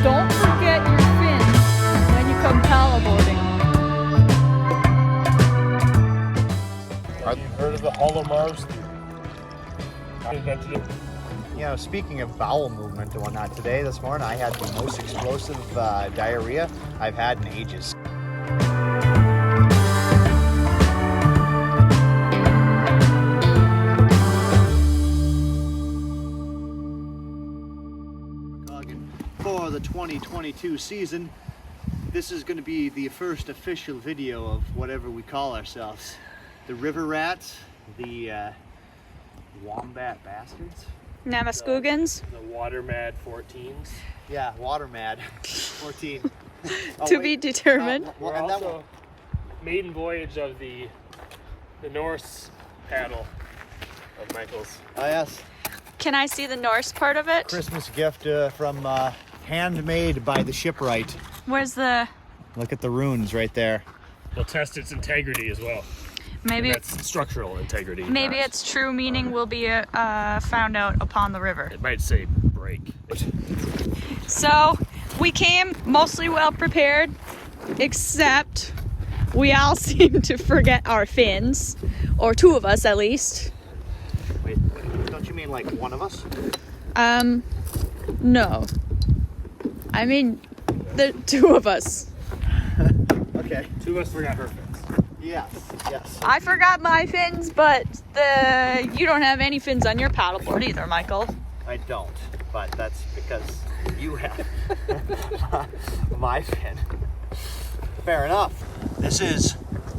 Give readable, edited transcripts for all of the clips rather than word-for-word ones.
Don't forget your fins when you come paddleboarding. Have you heard of the hollow Mars theory? I invented it. You know, speaking of bowel movement and whatnot, this morning I had the most explosive diarrhea I've had in ages. For the 2022 season, this is going to be the first official video of whatever we call ourselves. The river rats, the wombat bastards. Namekagon. The water mad 14s. Yeah, water mad 14. To be determined. We're also maiden voyage of the Norse paddle of Michael's. Oh yes. Can I see the Norse part of it? Christmas gift from handmade by the shipwright. Where's the... Look at the runes right there. We'll test its integrity as well. Maybe and that's structural integrity. Maybe its true meaning will be found out upon the river. It might say break. So we came mostly well prepared, except we all seem to forget our fins, or two of us at least. Wait, don't you mean like one of us? No. I mean the two of us. Okay. Two of us forgot her fins. Yes, yes. I forgot my fins, but you don't have any fins on your paddleboard either, Michael. I don't, but that's because you have my fin. Fair enough. This is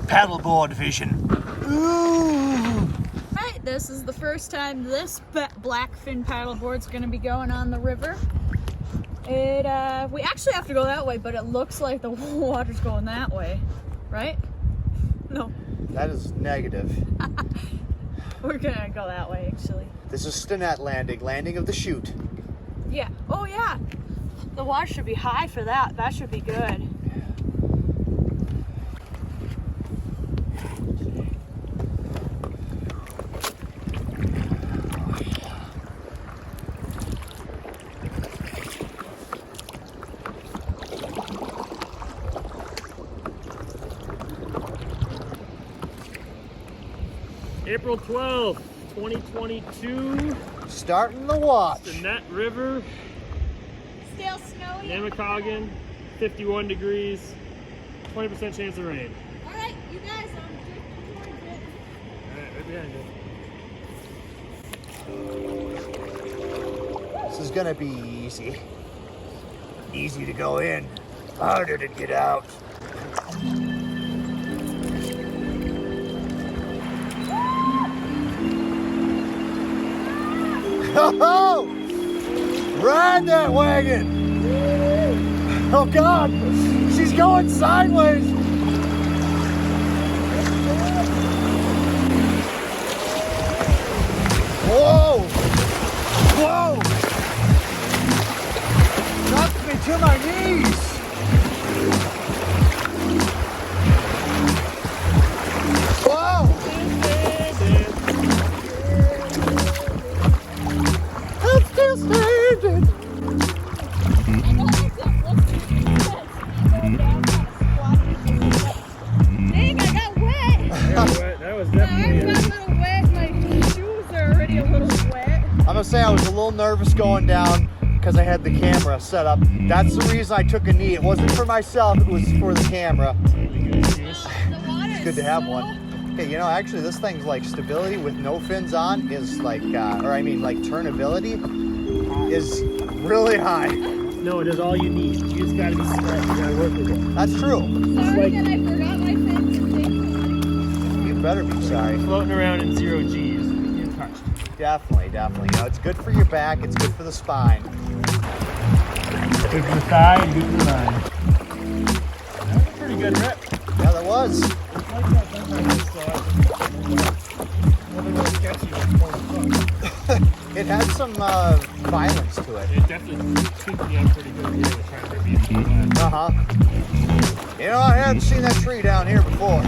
paddleboard vision. Ooh. Right, this is the first time this blackfin paddleboard's gonna be going on the river. We actually have to go that way, but it looks like the water's going that way, right? No. That is negative. We're gonna go that way, actually. This is STINNET landing of the chute. Yeah. Oh, yeah. The water should be high for that. That should be good. April 12th, 2022. Starting the watch. STINNET River. Still snowy. Namekagon, 51 degrees, 20% chance of rain. All right, you guys, I'm drifting towards it. All right, right behind you. This is gonna be easy. Easy to go in, harder to get out. Oh! Ride that wagon! Oh God! She's going sideways! Whoa! Whoa! Knocked me to my knees! Whoa! I'm still standing! Dang, I got wet! That was definitely I got a little wet. My shoes are already a little wet. I'm gonna say I was a little nervous going down because I had the camera set up. That's the reason I took a knee. It wasn't for myself, it was for the camera. It's good to have one. Okay, you know, actually this thing's like stability with no fins on is like, like turnability is really high. No, it is all you need. You just gotta be smart. You gotta work with it. That's true. Sorry that I forgot my fins and things. You better be sorry. Floating around in 0 G's. You're touched. Definitely, definitely. You know, it's good for your back, it's good for the spine. Good for the thigh and good for the line. That was a pretty good rip. Yeah, that was. It had some violence to it. It definitely tweaked me up pretty good here to try to rip you. Uh-huh. You know, I hadn't seen that tree down here before.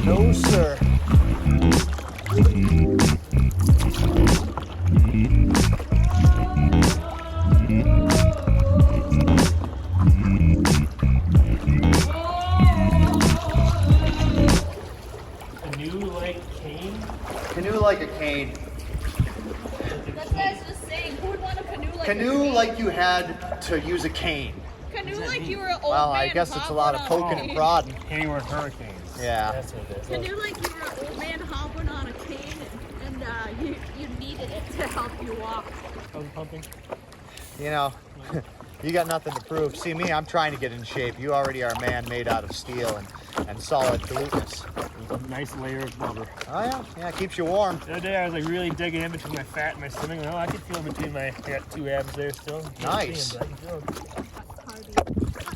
No, sir. to use a cane. Canoe like you were an old Well, man I guess it's a lot of hobbling on poking a and prodding. Hayward hurricanes. Yeah. That's what it is. Canoe like you were an old man hobbling on a cane, and you needed it to help you walk. How's it pumping? You know, you got nothing to prove. See me, I'm trying to get in shape. You already are a man made out of steel and solid glutenous. There's a nice layer of blubber. Oh yeah, yeah, it keeps you warm. The other day I was like really digging in between my fat and my swimming. Oh, I could feel between my, I got 2 abs there still. Nice. But I can feel them.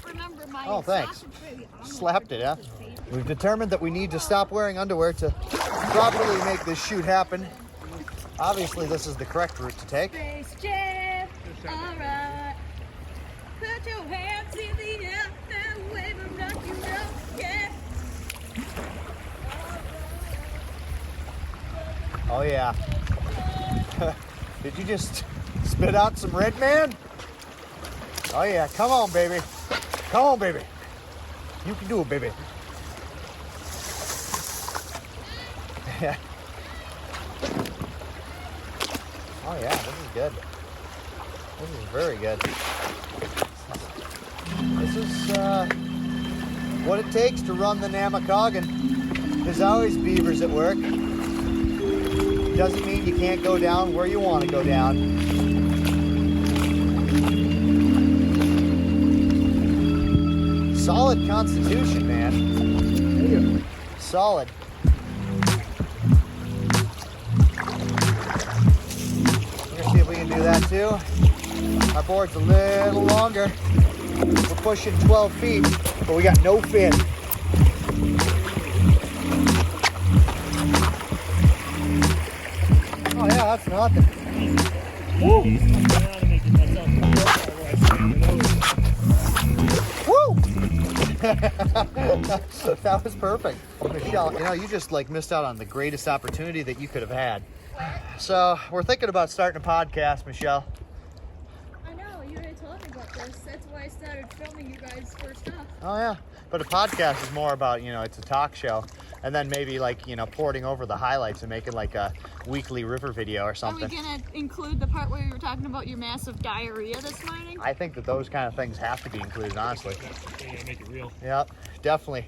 Remember my Oh, thanks. sausage baby omelet Slapped it, huh? was baby. We've determined that we need to stop wearing underwear to properly make this shoot happen. Obviously, this is the correct route to take. Space Jam, alright. Put your hands in the air and wave them like you know, yeah. Oh yeah. Did you just spit out some red man? Oh yeah, come on baby. Come on baby. You can do it, baby. Yeah. Oh yeah, this is good. This is very good. This is what it takes to run the Namekagon. There's always beavers at work. Doesn't mean you can't go down where you want to go down. Solid constitution, man. Solid. We're gonna see if we can do that too. Our board's a little longer. We're pushing 12 feet, but we got no fin. Oh yeah, that's nothing. Woo! Woo! That was perfect. Michelle, you know, you just like missed out on the greatest opportunity that you could have had. So we're thinking about starting a podcast, Michelle. I know, you already told me about this. That's why I started filming you guys first off. Oh yeah, but a podcast is more about, you know, it's a talk show, and then maybe like, you know, porting over the highlights and making like a weekly river video or Are something. we gonna include the part where you were talking about your massive diarrhea this morning? I think that those kind of things have to be included, honestly. Yeah, make it real. Yep, definitely.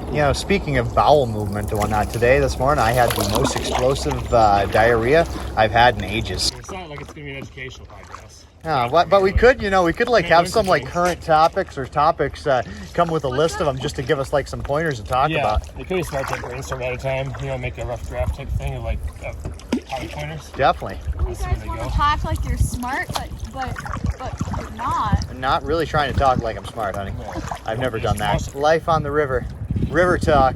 You know, speaking of bowel movement and whatnot, this morning I had the most explosive diarrhea I've had in ages. It's not like it's gonna be an educational podcast. Yeah, but we could, you know, we could like have some like current topics or topics come with a list of them just to give us like some pointers to talk about. It could be smart to brainstorm at a time. You know, make a rough draft type thing of like topic pointers. Definitely. You guys want to talk like you're smart, but you're not. I'm not really trying to talk like I'm smart, honey. No. I've never done that. Life on the river. River talk.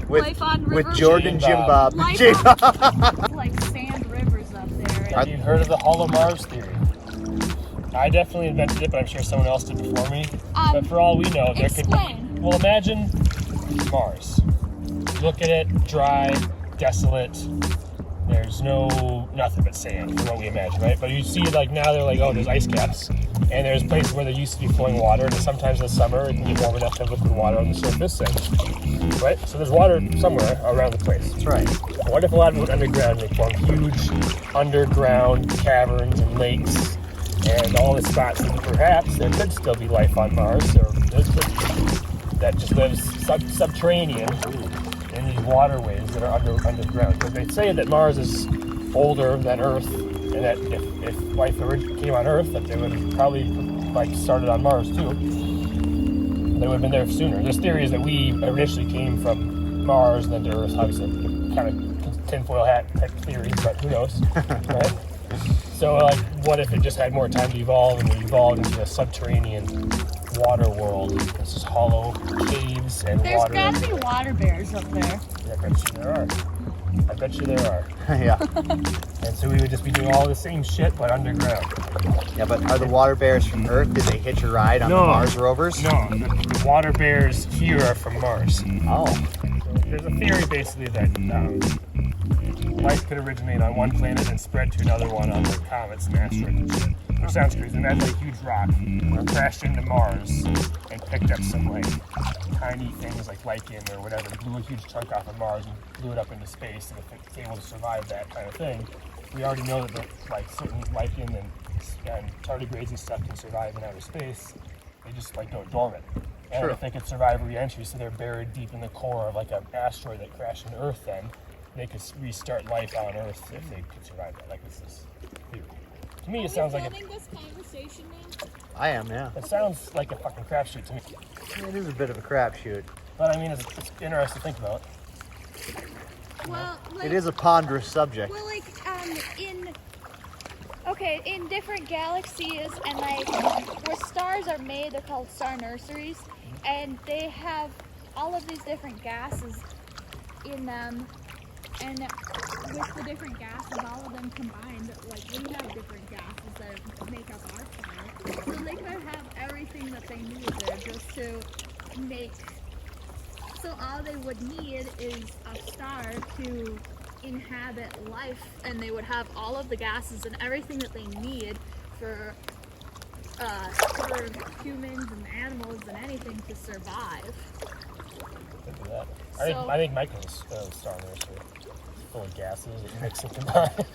Life on river. With Jordan Jim Bob. Life on, like sand rivers up there. Have you heard of the Hollow Mars theory? I definitely invented it, but I'm sure someone else did before me. But for all we know, there could be. Well, imagine Mars. Look at it, dry, desolate. There's nothing but sand, from what we imagine, right? But you see, like now they're like, oh, there's ice caps, and there's places where there used to be flowing water, and sometimes in the summer it can get warm enough to have liquid water on the surface, and, right? So there's water somewhere around the place. That's right. What if a lot of it went underground? They formed huge underground caverns and lakes, and all the spots that perhaps there could still be life on Mars, or that just lives subterranean in these waterways that are underground. Because they say that Mars is older than Earth, and that if life ever came on Earth, that they would have probably like started on Mars too. They would have been there sooner. There's theories that we initially came from Mars and then to Earth. Obviously, kind of tinfoil hat type theories, but who knows, right? So, like, what if it just had more time to evolve, and we evolved into a subterranean water world? This is hollow caves and water. There's got to be water bears up there. I bet you there are. I bet you there are. Yeah. And so we would just be doing all the same shit, but underground. Yeah, but are the water bears from Earth? Did they hitch a ride on the Mars rovers? No, the water bears here are from Mars. Oh. So there's a theory basically that life could originate on one planet and spread to another one on like comets and asteroids and shit. Which sounds crazy. Imagine a huge rock crashed into Mars and picked up some like tiny things like lichen or whatever, blew a huge chunk off of Mars and blew it up into space. And if it's able to survive that kind of thing, we already know that like certain lichen and and tardigrades and stuff can survive in outer space. They just like go dormant. And True. if they could survive re-entry, so they're buried deep in the core of like an asteroid that crashed into Earth, then they could restart life on Earth if they could survive that. Like this is theory. To me, it sounds like this conversation now? I am, yeah. it sounds like a fucking crapshoot to me. It is a bit of a crapshoot. But I mean, it's interesting to think about. Well, like, It is a ponderous subject. well, like in different galaxies and like where stars are made, they're called star nurseries, and they have all of these different gases in them, and with the different gases, all of them combined, like we have different gases that make up our star. So they could have everything that they need there just to make. So all they would need is a star to inhabit life, and they would have all of the gases and everything that they need for humans and animals and anything to survive. Look at that. So- I think Michael's star nursery. It's full of gases and mixing combined.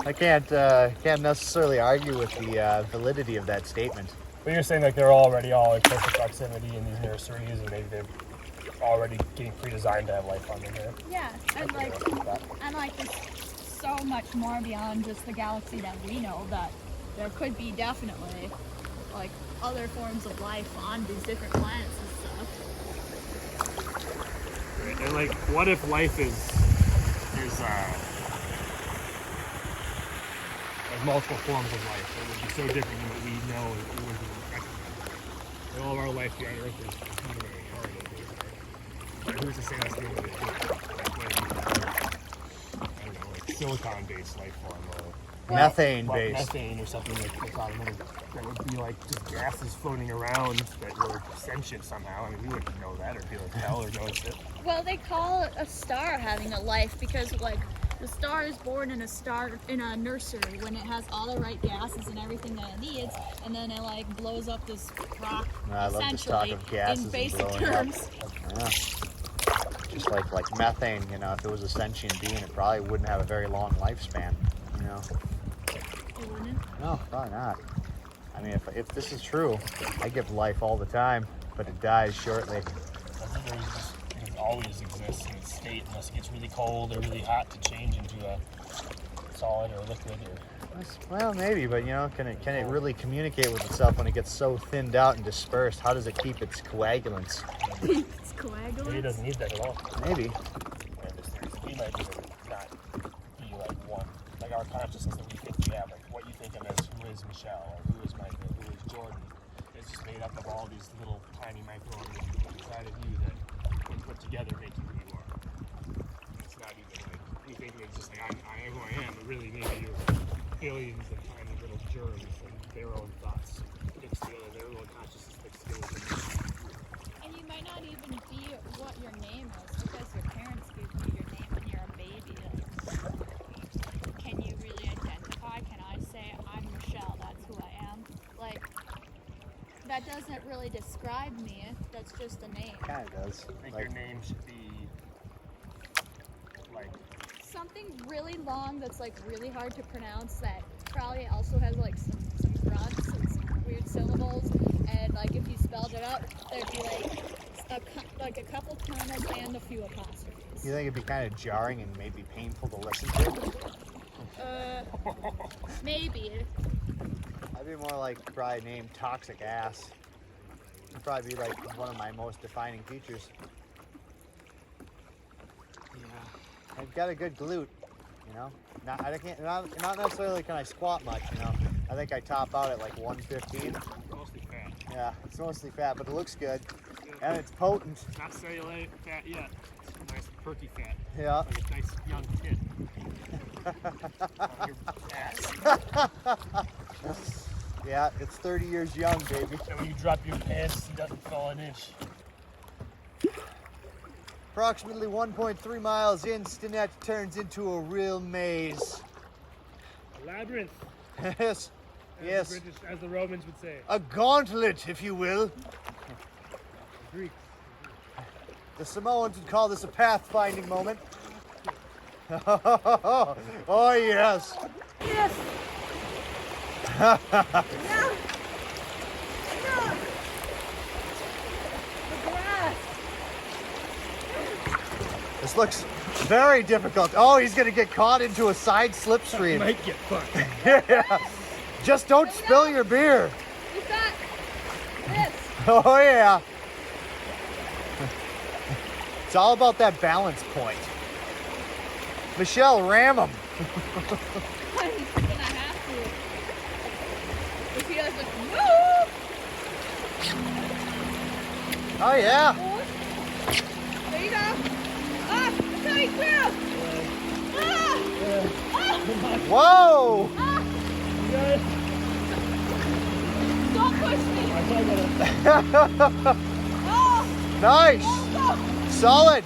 I can't necessarily argue with the validity of that statement. But you're saying like they're already all in close proximity in these nurseries, and they're already getting pre-designed to have life on them there. Yeah, and like there's so much more beyond just the galaxy that we know, that there could be definitely like other forms of life on these different planets and stuff. And like, what if life is there's multiple forms of life? It would be so different than what we know and what we wouldn't recognize. And all of our life here on Earth is human inherited. But who's to say that's the only I don't know, like silicon-based life form or Methane-based. methane or something that would be like just gases floating around that were sentient somehow. I mean, we wouldn't know that or be able to tell or notice it. Well, they call a star having a life because like the star is born in a nursery when it has all the right gases and everything that it needs, and then it like blows up this rock I love this talk essentially of gases in and basic blowing up. terms. Yeah. Just like methane, you know, if it was a sentient being, it probably wouldn't have a very long lifespan, you know. It wouldn't? No, probably not. I mean, if this is true, I give life all the time, but it dies shortly. I think it always exists in its state unless it gets really cold or really hot to change into a solid or liquid or. Well, maybe, but you know, can it really communicate with itself when it gets so thinned out and dispersed? How does it keep its coagulants? It's coagulant. Maybe it doesn't need that at all. Maybe. We might just not be like one. Like our consciousness that we think we have, like what you think of as who is Michelle or who is Michael, who is Jordan, is just made up of all these little tiny microorganisms inside of you that, when put together, make you who you are. It's not even like we think it's just like I am who I am, but really maybe you're billions of tiny little germs and their own thoughts mixed together, their own consciousness mixed together. And you might not even be what your name is because your parents gave you your name when you're a baby. Like, can you really identify? Can I say I'm Michelle? That's who I am. Like, that doesn't really describe me. That's just a name. Kind of does. I think Like, your name should be like Something really long that's like really hard to pronounce that probably also has like some grunts and some weird syllables, and like if you spelled it out, there'd be like a couple commas and a few apostrophes. you think it'd be kind of jarring and maybe painful to listen to? Maybe. I'd be more like probably named Toxic Ass. It'd probably be like one of my most defining features. yeah. I've got a good glute, you know. Not necessarily can I squat much, you know. I think I top out at like 115. Mostly fat. Yeah, it's mostly fat, but it looks good. And it's potent. It's not cellulite fat yet. It's nice perky fat. Yeah. Like a nice young kid. On your ass. Yeah, it's 30 years young, baby. So when you drop your pants, it doesn't fall an inch. Approximately 1.3 miles in, STINNET turns into a real maze. A labyrinth. Yes, yes. The British, as the Romans would say. A gauntlet, if you will. The Greeks. The Samoans would call this a pathfinding moment. Oh, yes. Yes. No. The grass. This looks very difficult. Oh, he's gonna get caught into a side slipstream. Might get fucked. Yeah. Just don't spill your beer. You got this. Oh yeah. It's all about that balance point. Michelle, ram him. He's gonna have to. If he doesn't move. Oh yeah. There you go. Ah, that's how he threw. Ah! Whoa. Ah! Don't push me. Oh! Nice. Go. Solid.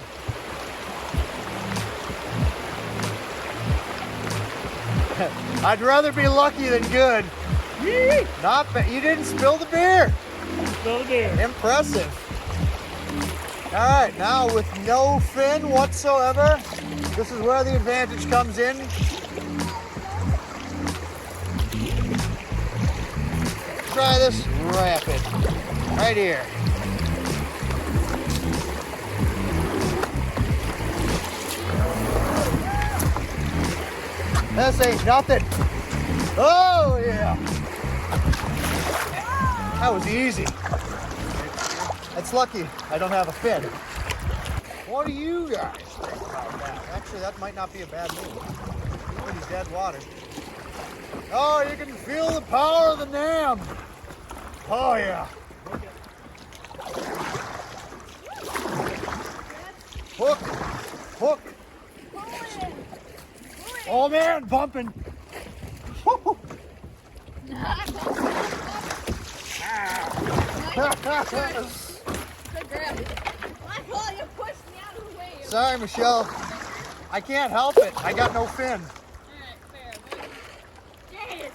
I'd rather be lucky than good. Not bad. You didn't spill the beer. Still there. Impressive. All right, now with no fin whatsoever, this is where the advantage comes in. Try this rapid right here. This ain't nothing. Oh yeah. That was easy. It's lucky I don't have a fin. What do you guys think about that? Actually, that might not be a bad move. Pretty dead water. Oh, you can feel the power of the Nam. Oh yeah. Hook, hook. Oh man, bumping. Woo. Good grab. Michael, you pushed me out of the way. Sorry, Michelle. I can't help it. I got no fin. Alright, fair. Dang it.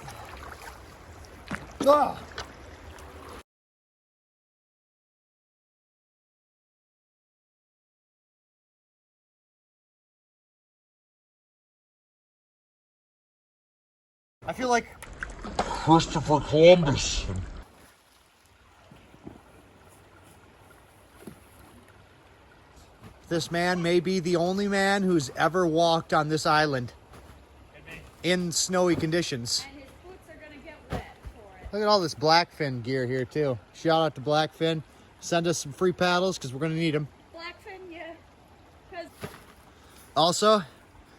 Ah. I feel like Christopher Columbus. this man may be the only man who's ever walked on this island in snowy conditions. And his boots are gonna get wet for it. Look at all this Blackfin gear here too. Shout out to Blackfin. Send us some free paddles because we're gonna need them. Blackfin, yeah. 'Cause Also,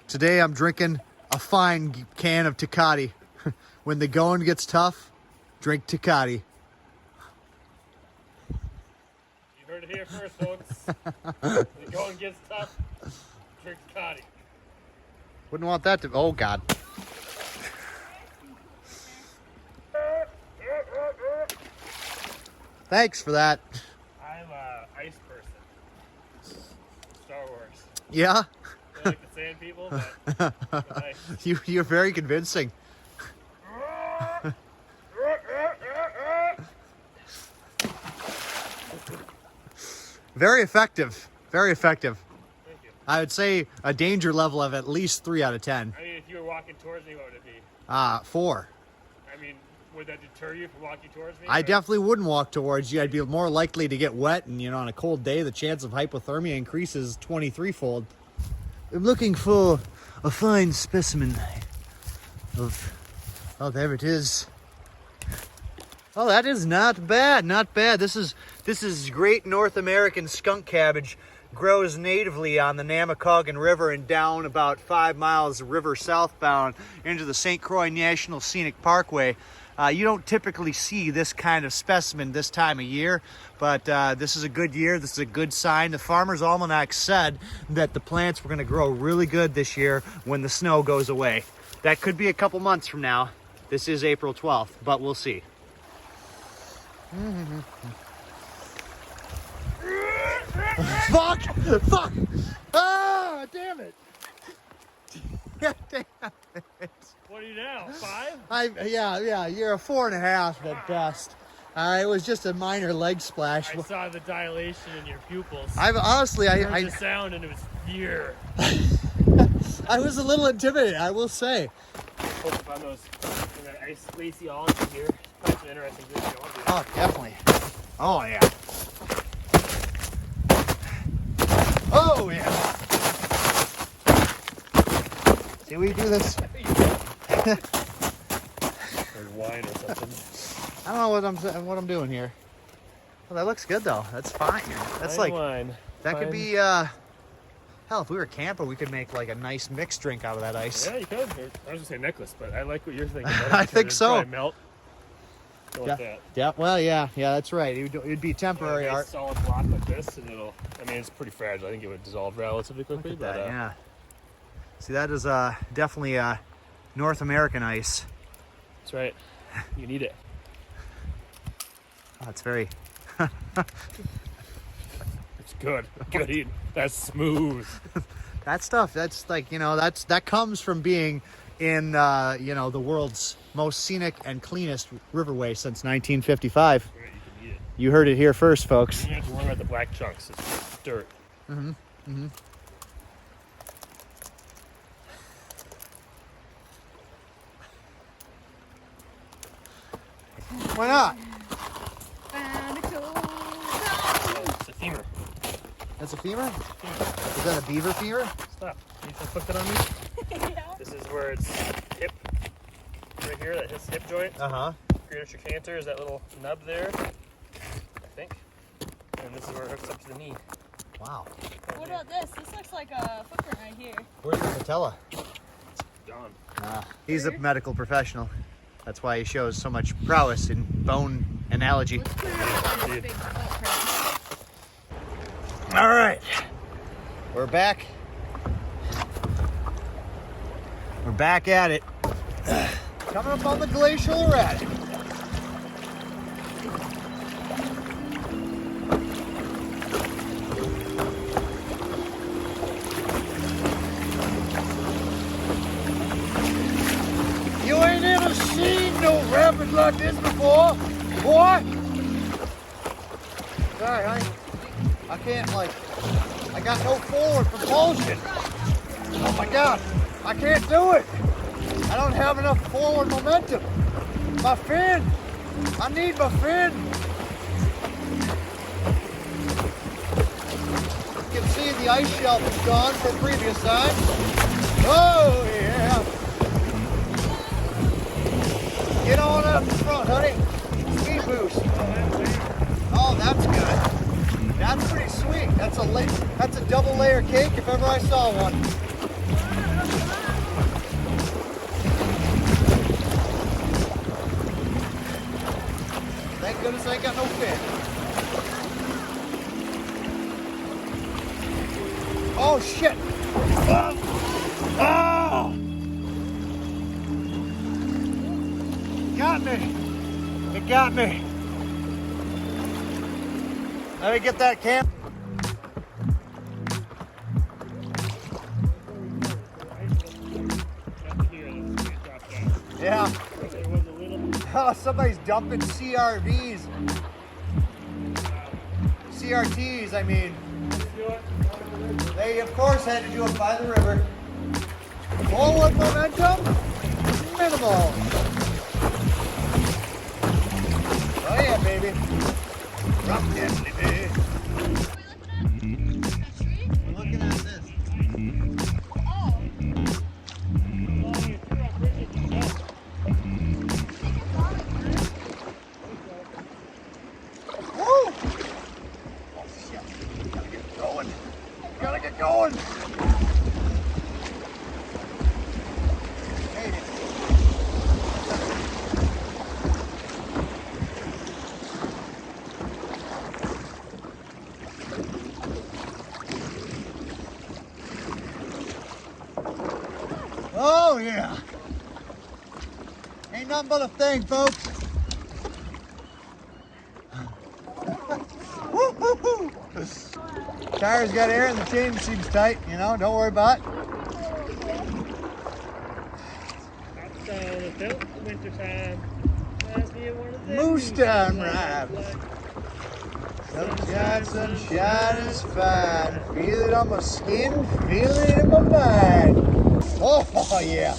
today I'm drinking a fine can of Tecate. When the going gets tough, drink Tecate. You heard it here first, folks. When the going gets tough, drink Scotty. Wouldn't want that to. Oh God. Thanks for that. I'm a ice person. Star Wars. Yeah, I like the sand people, but ice. you're very convincing. Very effective. Very effective. Thank you. I would say a danger level of at least 3 out of 10. I mean, if you were walking towards me, what would it be? 4. I mean, would that deter you from walking towards me? I or- definitely wouldn't walk towards you. I'd be more likely to get wet, and on a cold day, the chance of hypothermia increases 23-fold. I'm looking for a fine specimen of. Oh, there it is. Oh, that is not bad. Not bad. This is great North American skunk cabbage. Grows natively on the Namekagon River and down about 5 miles river southbound into the St. Croix National Scenic Parkway. You don't typically see this kind of specimen this time of year, but this is a good year. This is a good sign. The Farmer's Almanac said that the plants were going to grow really good this year when the snow goes away. That could be a couple months from now. This is April 12th, but we'll see. Fuck! Fuck! Ah! Damn it! Damn it! What are you now? 5? Yeah. You're a 4.5 at best. It was just a minor leg splash. I saw the dilation in your pupils. I've honestly, I heard the sound and it was fear. I was a little intimidated, I will say. Focus on those in that ice glaciology here. Probably some interesting glaciology. Oh, definitely. Oh, yeah. Oh, yeah. See, we do this. Or wine or something. I don't know what I'm doing here. Well, that looks good though. That's fine. That's Fine like wine. that Fine. could be. Hell, if we were camping, we could make like a nice mixed drink out of that ice. Yeah, you could. Or, I was gonna say necklace, but I like what you're thinking. I think It'd so. probably melt. Go with that. Yeah. Well, yeah. That's right. It'd be temporary A nice art. solid block like this, and it'll. I mean, it's pretty fragile. I think it would dissolve relatively quickly. Look But at that, yeah. See, that is definitely North American ice. that's right. You need it. Oh, it's very. It's good. Good eating. That's smooth. That stuff. That's like that comes from being in the world's most scenic and cleanest riverway since 1955. Right, you can eat it. You heard it here first, folks. You don't have to worry about the black chunks. It's dirt. Why not? Found a cool It's a femur. That's a femur? Is that a beaver femur? Stop. Can you just put that on me? yeah. This is where it's hip. Right here, that his hip joint. Uh-huh. Greater trochanter is that little nub there, I think. And this is where it hooks up to the knee. Wow. What about this? This looks like a footprint right here. Where's the patella? John. He's a medical professional. That's why he shows so much prowess in bone analogy. Let's clear up this big footprint. All right. We're back. We're back at it. Coming up on the glacial erratic. You ain't ever seen no rapid like this before, boy. Sorry, honey. I can't I got no forward propulsion. Oh my God, I can't do it. I don't have enough forward momentum. My fin, I need my fin. You can see the ice shelf is gone from previous time. Oh yeah. Get on up front, honey. Speed boost. Oh, that's good. That's pretty sweet. That's a double layer cake if ever I saw one. Thank goodness I ain't got no fin. Oh shit! Oh! Got me! It got me! Let me get that cam. Yeah. Oh, somebody's dumping CRVs. CRTs, I mean. They, of course, had to do it by the river. Forward momentum, minimal. Oh yeah, baby. Rock deadly, baby. We're looking at this. Woo! Oh shit! Gotta get going. Gotta get going. Made it. Oh yeah. Ain't nothing but a thing, folks. Woo-hoo-hoo. Tires got air and the chain seems tight, don't worry about it. Moose time ride. Sunshine, sunshine is fine. Feel it on my skin, feel it in my mind. Oh, yeah.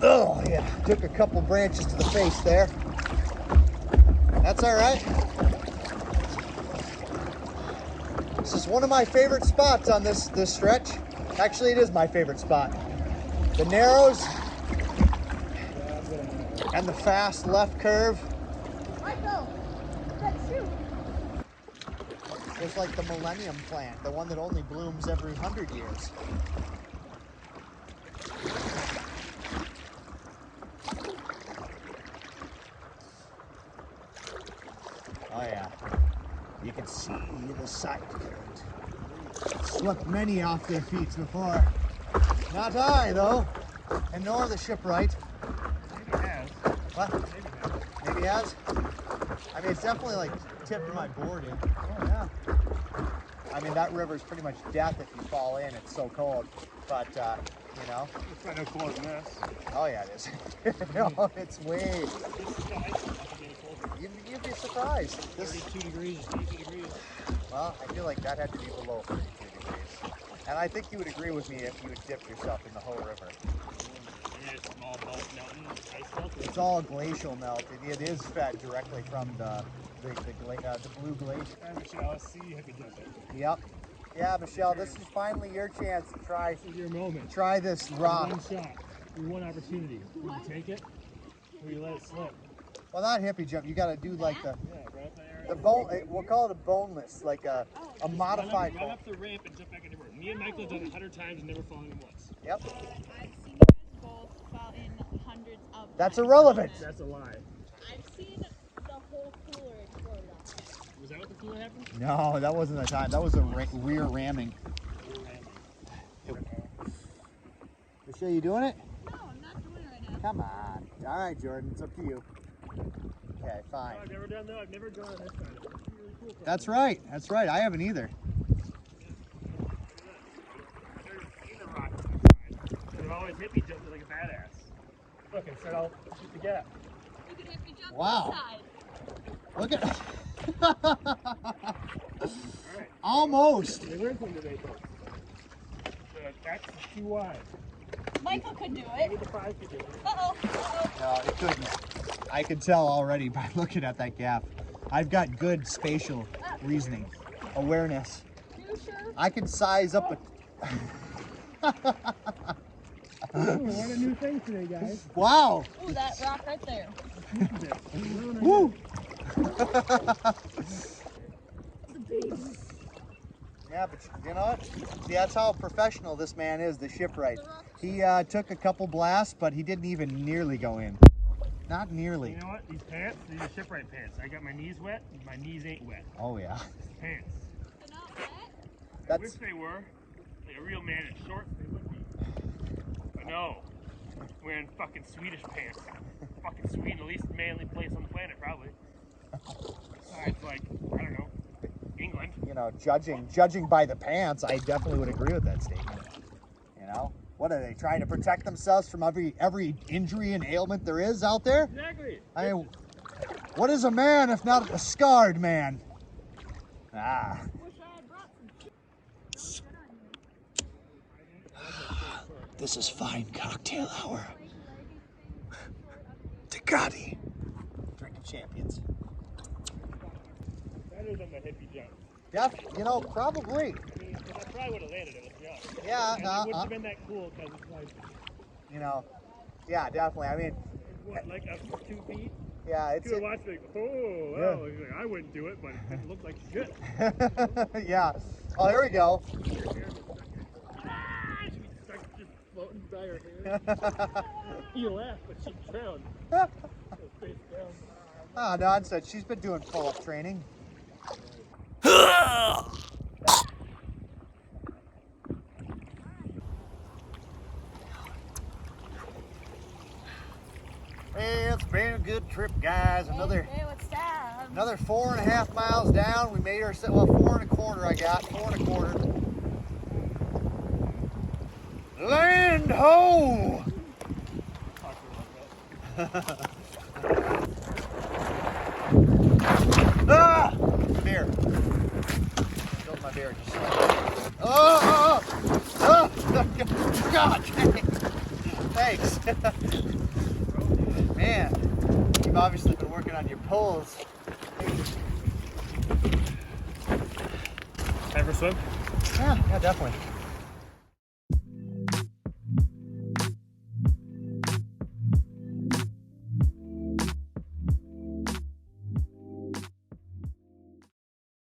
Oh, yeah. Took a couple branches to the face there. That's all right. This is one of my favorite spots on this stretch. Actually, it is my favorite spot. The narrows and the fast left curve. Michael, that shoe. It's like the millennium plant, the one that only blooms every 100 years. Oh yeah, you can see the side current. Swept many off their feet before. Not I though, and nor the shipwright. Maybe it has. What? Maybe it has? I mean, it's definitely like tipped my board in. Oh yeah. I mean, that river's pretty much death if you fall in. It's so cold. But, you know. It's not no colder than this. Oh yeah, it is. No, it's way. You'd be surprised. 32 degrees, 32 degrees. Well, I feel like that had to be below 32 degrees. And I think you would agree with me if you had dipped yourself in the whole river. It's small mountain ice melt. It's all glacial melt. It is fed directly from the blue glacier. Michelle, let's see if you jump it. Yep. Yeah, Michelle, this is finally your chance to try. This is your moment. Try this rock. One shot. Your one opportunity. Will you take it, or you let it slip? Well, not hippie jump. You got to do like the Right up that area. the bone. We'll call it a boneless, like a modified Run bone. up the ramp and jump back in the river. Me and Michael have done it 100 times and never fallen in once. Yep. I've seen you guys both fall in hundreds of That's times. irrelevant. That's a lie. I've seen the whole cooler explode on it. Was that what the cooler happened? No, that wasn't the time. That was a rear ramming. Michelle, you doing it? No, I'm not doing it right now. Come on. All right, Jordan. It's up to you. Okay, fine. I've never done that. I've never gone on this side. It's really cool. That's right. That's right. I haven't either. I've always hit me jumping like a badass. Look, instead I'll shoot the gap. You can hit me jump Wow. inside. Look at. Alright. Almost. We learned something today, folks. That's too wide. Michael could do Maybe it. the 5 could do it. Uh-oh. Uh-oh. No, it couldn't. I can tell already by looking at that gap. I've got good spatial reasoning, awareness. You sure? I can size up a. What a new thing today, guys. Wow. Ooh, that rock right there. Woo. Yeah, but you know what? See, that's how professional this man is, the shipwright. He took a couple blasts, but he didn't even nearly go in. Not nearly. You know what? These pants, these are shipwright pants. I got my knees wet, and my knees ain't wet. Oh yeah. Pants. They're not wet? I wish That's they were. Like a real man in shorts, they would be. But no. Wearing fucking Swedish pants. Fucking Sweden, the least manly place on the planet, probably. Besides, like, I don't know, England. you know, judging by the pants, I definitely would agree with that statement. You know, what are they trying to protect themselves from every injury and ailment there is out there? Exactly. I mean, what is a man if not a scarred man? Ah. Wish I had brought some This is fine cocktail hour. Ducati. Drink of champions. Better than the hippie jump. You know, probably. I mean, 'cause I probably would have landed it, let's be honest. Yeah, And it wouldn't have been that cool because it's like, you know, yeah, definitely. I mean, what, like up to 2 feet? yeah, You it's could watch like, oh, well, he's like, I wouldn't do it, but it looked like shit. yeah. Oh, here we go. Ah, she starts just floating by her hair. You laugh, but she drowned. Face down. Oh, Don said she's been doing pull-up training. Hey, it's been a good trip, guys. Another Hey, what's that? another 4.5 miles down. We made our 4.25. I got 4.25. Land ho! Ah! here. Just... Oh! God! Thanks. Man, you've obviously been working on your poles. Ever swim? Yeah, definitely.